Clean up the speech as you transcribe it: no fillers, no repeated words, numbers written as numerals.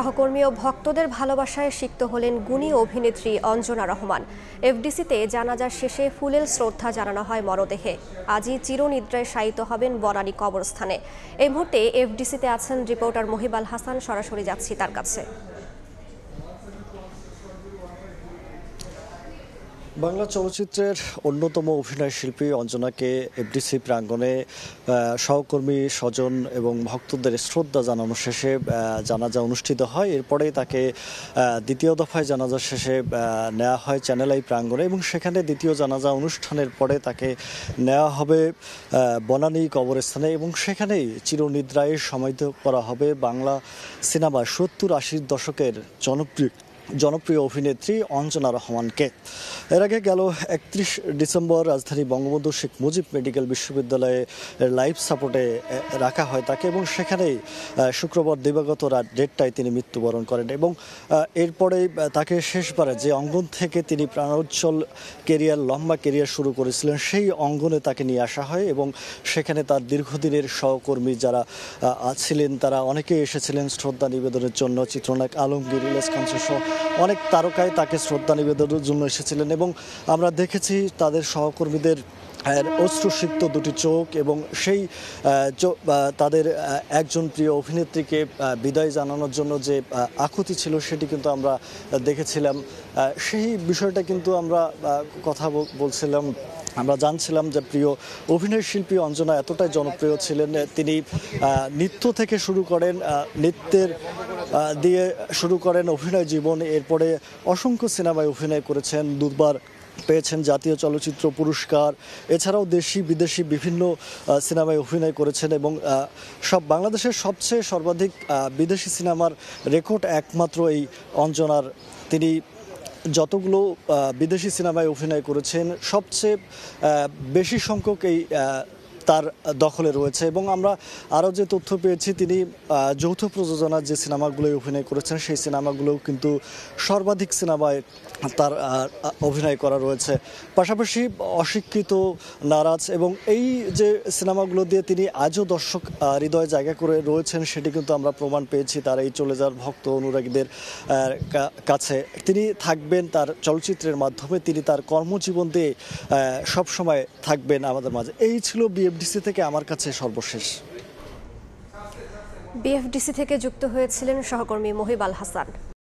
সহকর্মী ও ভক্তদের ভালোবাসায় সিক্ত হলেন গুণী অভিনেত্রী অঞ্জনা রহমান। এফডিসিতে জানাজা শেষে ফুলেল শ্রদ্ধা জানানো হয় মরদেহে। আজই চিরনিদ্রায় শায়িত হবেন বনানী কবরস্থানে। এই মুহূর্তে এফডিসিতে আছেন রিপোর্টার মহিবাল হাসান, সরাসরি যাচ্ছি তার কাছে। বাংলা চলচ্চিত্রের অন্যতম অভিনয় শিল্পী অঞ্জনাকে এফডিসি প্রাঙ্গণে সহকর্মী, স্বজন এবং ভক্তদের শ্রদ্ধা জানানো শেষে জানাজা অনুষ্ঠিত হয়। এরপরে তাকে দ্বিতীয় দফায় জানাজা শেষে নেওয়া হয় চ্যানেল আই প্রাঙ্গণে এবং সেখানে দ্বিতীয় জানাজা অনুষ্ঠানের পরে তাকে নেওয়া হবে বনানী কবরস্থানে এবং সেখানেই চিরনিদ্রায় সমাহিত করা হবে বাংলা সিনেমা 70-80 দশকের জনপ্রিয় অভিনেত্রী অঞ্জনা রহমানকে। এর আগে গেল 31 ডিসেম্বর রাজধানী বঙ্গবন্ধু শেখ মুজিব মেডিকেল বিশ্ববিদ্যালয়ে লাইফ সাপোর্টে রাখা হয় তাকে এবং সেখানেই শুক্রবার দিবাগত রাত 1:30টায় তিনি মৃত্যুবরণ করেন এবং এরপরে তাকে শেষবারে যে অঙ্গন থেকে তিনি প্রাণোজ্জ্বল লম্বা কেরিয়ার শুরু করেছিলেন সেই অঙ্গনে তাকে নিয়ে আসা হয় এবং সেখানে তার দীর্ঘদিনের সহকর্মী যারা ছিলেন তারা অনেকেই এসেছিলেন শ্রদ্ধা নিবেদনের জন্য। চিত্রনায়ক আলমগীর, ইলিয়াস খান সহ অনেক তারকাই তাকে শ্রদ্ধা নিবেদনের জন্য এসেছিলেন এবং আমরা দেখেছি তাদের সহকর্মীদের অশ্রুসিক্ত দুটি চোখ এবং সেই তাদের একজন প্রিয় অভিনেত্রীকে বিদায় জানানোর জন্য যে আকুতি ছিল সেটি কিন্তু আমরা দেখেছিলাম। সেই বিষয়টা কিন্তু আমরা কথা বলছিলাম, আমরা জানছিলাম যে প্রিয় অভিনয় শিল্পী অঞ্জনা এতটাই জনপ্রিয় ছিলেন, তিনি নৃত্য থেকে শুরু করেন, নৃত্যের দিয়ে শুরু করেন অভিনয় জীবন। এরপরে অসংখ্য সিনেমায় অভিনয় করেছেন, দুবার পেয়েছেন জাতীয় চলচ্চিত্র পুরস্কার, এছাড়াও দেশি বিদেশি বিভিন্ন সিনেমায় অভিনয় করেছেন এবং বাংলাদেশের সবচেয়ে সর্বাধিক বিদেশি সিনেমার রেকর্ড একমাত্র এই অঞ্জনার। তিনি যতগুলো বিদেশি সিনেমায় অভিনয় করেছেন সবচেয়ে বেশি সংখ্যক এই তার দখলে রয়েছে এবং আমরা আরও যে তথ্য পেয়েছি তিনি যৌথ প্রযোজনার যে সিনেমাগুলোয় অভিনয় করেছেন সেই সিনেমাগুলোও কিন্তু সর্বাধিক সিনেমায় তার অভিনয় করা রয়েছে। পাশাপাশি অশিক্ষিত, নারাজ এবং এই যে সিনেমাগুলো দিয়ে তিনি আজও দর্শক হৃদয়ে জায়গা করে রয়েছেন সেটি কিন্তু আমরা প্রমাণ পেয়েছি তার এই চলে যাওয়ার ভক্ত অনুরাগীদের কাছে। তিনি থাকবেন তার চলচ্চিত্রের মাধ্যমে, তিনি তার কর্মজীবন দিয়ে সবসময় থাকবেন আমাদের মাঝে। এই ছিল বিএফডিসি থেকে আমার কাছে সর্বশেষ। বিএফডিসি থেকে যুক্ত হয়েছিলেন সহকর্মী মহিবাল হাসান।